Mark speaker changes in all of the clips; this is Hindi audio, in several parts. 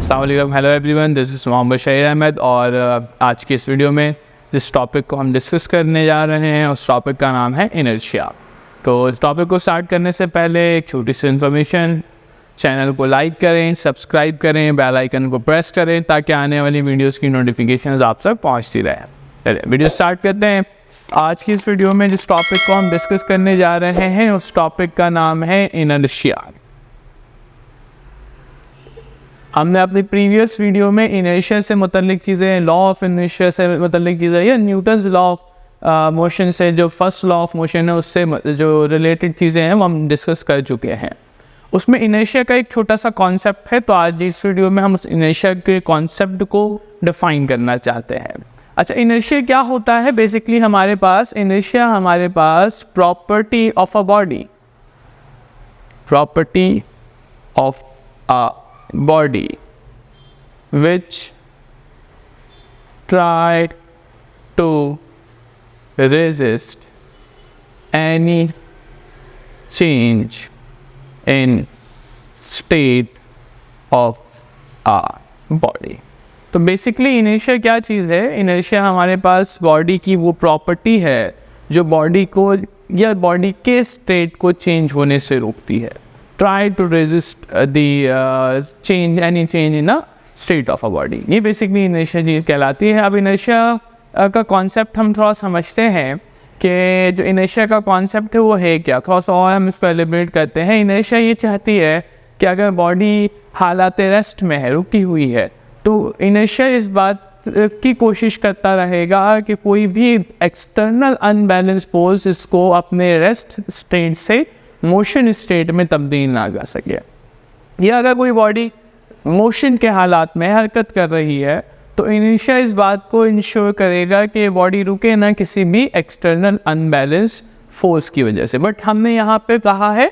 Speaker 1: अस्सलाम वालेकुम, hello everyone, this is Mohammad Shaheer Ahmed. और आज की इस वीडियो में जिस टॉपिक को हम डिस्कस करने जा रहे हैं उस टॉपिक का नाम है इनर्शिया। तो इस टॉपिक को स्टार्ट करने से पहले एक छोटी सी इन्फॉर्मेशन, चैनल को लाइक करें, सब्सक्राइब करें, बेल आइकन को प्रेस करें ताकि आने वाली वीडियोस की नोटिफिकेशन आप तक पहुंचती रहे। चलिए वीडियो स्टार्ट करते हैं। आज की इस वीडियो में जिस टॉपिक को हम डिस्कस करने जा रहे हैं उस टॉपिक का नाम है इनर्शिया। हमने अपनी प्रीवियस वीडियो में इनर्शिया से मुतल्लिक चीज़ें, लॉ ऑफ इनर्शिया से मुतल्लिक चीज़ें या न्यूटन्स लॉ ऑफ मोशन से जो फर्स्ट लॉ ऑफ मोशन है उससे जो रिलेटेड चीज़ें हैं वो हम डिस्कस कर चुके हैं। उसमें इनर्शिया का एक छोटा सा कॉन्सेप्ट है, तो आज इस वीडियो में हम उस इनर्शिया के कॉन्सेप्ट को डिफाइन करना चाहते हैं। अच्छा, इनर्शिया क्या होता है? बेसिकली हमारे पास inertia property of a body, property of a body which try to resist any change in state of a body। तो बेसिकली इनर्शिया क्या चीज़ है? इनर्शिया हमारे पास बॉडी की वो प्रॉपर्टी है जो बॉडी को या बॉडी के स्टेट को चेंज होने से रोकती है। Try to resist any change in a state of a body। ये बेसिकली इनर्शिया चीज़ कहलाती है। अब इनर्शिया का कॉन्सेप्ट हम थोड़ा समझते हैं कि जो इनर्शिया का कॉन्सेप्ट है वो है क्या, थोड़ा सा और हम इसको एलिब्रेट करते हैं। इनर्शिया ये चाहती है कि अगर बॉडी हालात रेस्ट में है, रुकी हुई है, तो इनर्शिया इस बात की कोशिश करता रहेगा कि कोई भी एक्सटर्नल अनबैलेंस फोर्स इसको अपने रेस्ट स्टेट से मोशन स्टेट में तब्दील ना कर सके। या अगर कोई बॉडी मोशन के हालात में हरकत कर रही है तो इनर्शिया इस बात को इंश्योर करेगा कि बॉडी रुके ना किसी भी एक्सटर्नल अनबैलेंस फोर्स की वजह से। बट हमने यहाँ पे कहा है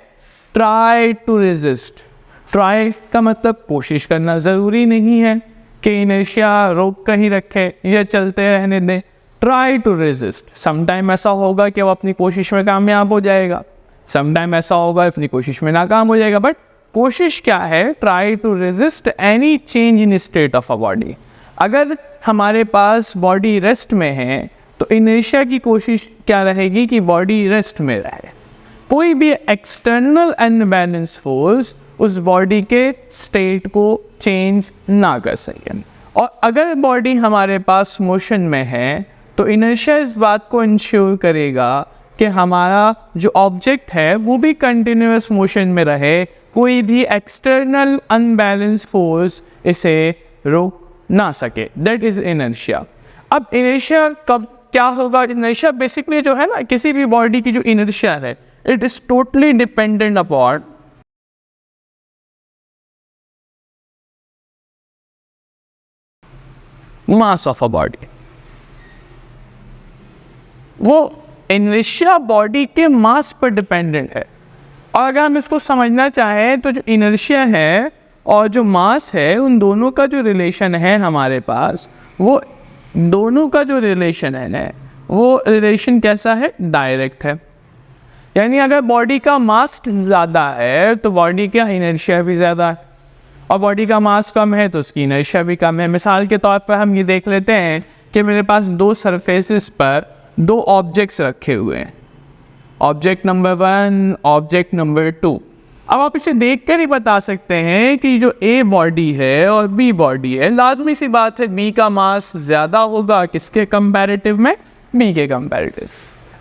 Speaker 1: ट्राई टू रेजिस्ट। ट्राई का मतलब कोशिश करना। ज़रूरी नहीं है कि इनर्शिया रोक कर ही रखे या चलते रहने दें। Try to resist. समटाइम ऐसा होगा कि वो अपनी कोशिश में कामयाब हो जाएगा, समटाइम ऐसा होगा अपनी कोशिश में नाकाम हो जाएगा। बट कोशिश क्या है? Try to resist any change in state of a body. अगर हमारे पास बॉडी रेस्ट में है तो इनर्शिया की कोशिश क्या रहेगी कि बॉडी रेस्ट में रहे, कोई भी एक्सटर्नल अनबैलेंस फोर्स उस बॉडी के स्टेट को चेंज ना कर सके। और अगर बॉडी हमारे पास मोशन में है तो इनर्शिया इस बात को इंश्योर करेगा कि हमारा जो ऑब्जेक्ट है वो भी कंटिन्यूअस मोशन में रहे, कोई भी एक्सटर्नल अनबैलेंस फोर्स इसे रोक ना सके। That is inertia. अब इनर्शिया कब क्या होगा? इनर्शिया बेसिकली जो है ना, किसी भी बॉडी की जो इनर्शिया है it is totally dependent upon mass of a body. वो इनर्शिया बॉडी के मास पर डिपेंडेंट है। और अगर हम इसको समझना चाहें तो जो इनर्शिया है और जो मास है उन दोनों का जो रिलेशन है हमारे पास, वो दोनों का जो रिलेशन है वो रिलेशन कैसा है? डायरेक्ट है। यानी अगर बॉडी का मास ज़्यादा है तो बॉडी का इनर्शिया भी ज़्यादा है, और बॉडी का मास कम है तो उसकी इनर्शिया भी कम है। मिसाल के तौर पर हम ये देख लेते हैं कि मेरे पास दो सरफेसेस पर दो ऑब्जेक्ट्स रखे हुए हैं, ऑब्जेक्ट नंबर 1, ऑब्जेक्ट नंबर 2। अब आप इसे देखकर ही बता सकते हैं कि जो ए बॉडी है और बी बॉडी है, लाजमी सी बात है बी का मास ज़्यादा होगा किसके कंपैरेटिव में? बी के कंपैरेटिव।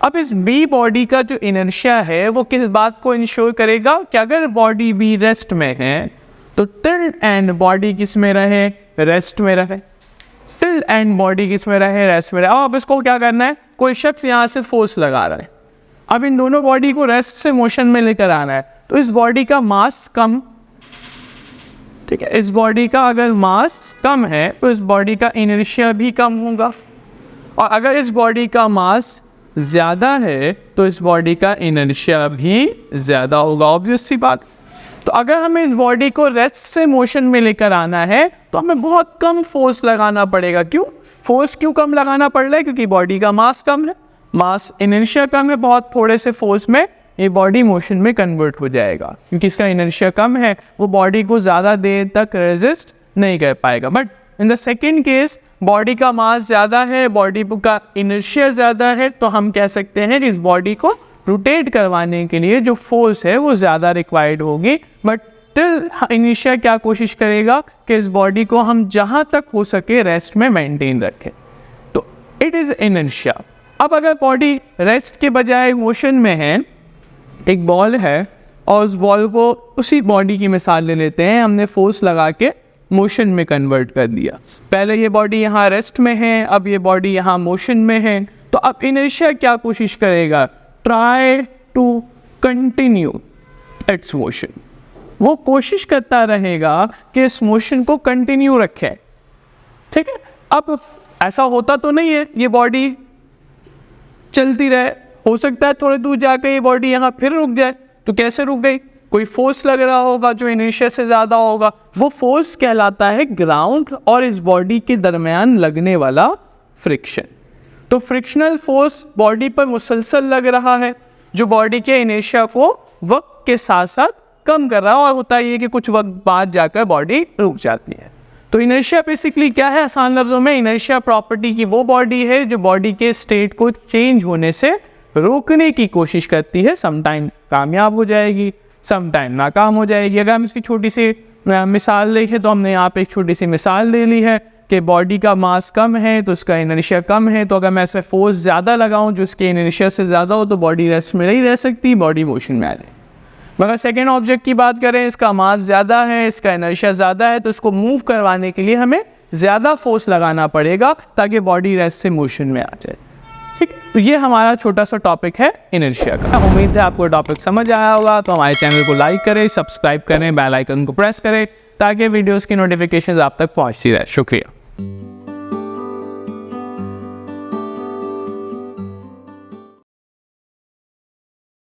Speaker 1: अब इस बी बॉडी का जो इनर्शिया है वो किस बात को इंश्योर करेगा कि अगर बॉडी बी रेस्ट में है तो टिल एंड बॉडी किस में रहे? रेस्ट में रहे। टिल एंड बॉडी किस में रहे? रेस्ट में रहे। अब इसको क्या करना है? कोई शख्स यहाँ से फोर्स लगा रहा है, अब इन दोनों बॉडी को रेस्ट से मोशन में लेकर आना है, तो इस बॉडी का मास कम, ठीक है, इस बॉडी का अगर मास कम है तो इस बॉडी का इनर्शिया भी कम होगा। और अगर इस बॉडी का मास ज़्यादा है तो इस बॉडी का इनर्शिया भी ज़्यादा होगा। ऑब्वियस सी बात। तो अगर हमें इस बॉडी को रेस्ट से मोशन में लेकर आना है तो हमें बहुत कम फोर्स लगाना पड़ेगा। क्यों? फोर्स क्यों कम लगाना पड़ रहा है? क्योंकि बॉडी का मास कम है, मास इनर्शिया कम है, बहुत थोड़े से फोर्स में ये बॉडी मोशन में कन्वर्ट हो जाएगा। क्योंकि इसका इनर्शिया कम है, वो बॉडी को ज़्यादा देर तक रेजिस्ट नहीं कर पाएगा। But in the second case body का मास ज़्यादा है, बॉडी का इनर्शिया ज़्यादा है, तो हम कह सकते हैं कि इस बॉडी को रोटेट करवाने के लिए जो फोर्स है वो ज़्यादा रिक्वायर्ड होगी। बट टिल इनर्शिया क्या कोशिश करेगा कि इस बॉडी को हम जहाँ तक हो सके रेस्ट में मेंटेन रखें, तो इट इज़ इनर्शिया। अब अगर बॉडी रेस्ट के बजाय मोशन में है, एक बॉल है और उस बॉल को उसी बॉडी की मिसाल ले लेते हैं, हमने फोर्स लगा के मोशन में कन्वर्ट कर दिया। पहले ये बॉडी यहाँ रेस्ट में है, अब ये बॉडी यहाँ मोशन में है, तो अब इनर्शिया क्या कोशिश करेगा, try to continue its motion. वो कोशिश करता रहेगा कि इस मोशन को कंटिन्यू रखे, ठीक है। अब ऐसा होता तो नहीं है, ये बॉडी चलती रहे, हो सकता है थोड़े दूर जाकर ये बॉडी यहाँ फिर रुक जाए, तो कैसे रुक गई, कोई फोर्स लग रहा होगा जो इनर्शिया से ज़्यादा होगा। वो फोर्स कहलाता है ग्राउंड और इस बॉडी के दरमियान लगने वाला फ्रिक्शन। तो फ्रिक्शनल फोर्स बॉडी पर मुसलसल लग रहा है, जो बॉडी के इनर्शिया को वक्त के साथ साथ कम कर रहा है, और होता है कि कुछ वक्त बाद जाकर बॉडी रुक जाती है। तो इनर्शिया बेसिकली क्या है, आसान लफ्ज़ों में इनर्शिया प्रॉपर्टी की वो बॉडी है जो बॉडी के स्टेट को चेंज होने से रोकने की कोशिश करती है। समटाइम कामयाब हो जाएगी, समटाइम नाकाम हो जाएगी। अगर हम इसकी छोटी सी मिसाल देखें तो हमने यहाँ पे एक छोटी सी मिसाल ले ली है कि बॉडी का मास कम है तो उसका इनर्शिया कम है, तो अगर मैं इसमें फोर्स ज़्यादा लगाऊँ जो उसके इनर्शिया से ज़्यादा हो तो बॉडी रेस्ट में नहीं रह सकती, बॉडी मोशन में आ जाए। मगर सेकेंड ऑब्जेक्ट की बात करें, इसका मास ज़्यादा है, इसका इनर्शिया ज़्यादा है, तो इसको मूव करवाने के लिए हमें ज़्यादा फोर्स लगाना पड़ेगा ताकि बॉडी रेस्ट से मोशन में आ जाए, ठीक। तो ये हमारा छोटा सा टॉपिक है इनर्शिया का। उम्मीद है आपको टॉपिक समझ आया होगा। तो हमारे चैनल को लाइक करें, सब्सक्राइब करें, बेल आइकन को प्रेस करें ताकि वीडियोज़ की नोटिफिकेशन आप तक पहुँचती रहे। शुक्रिया।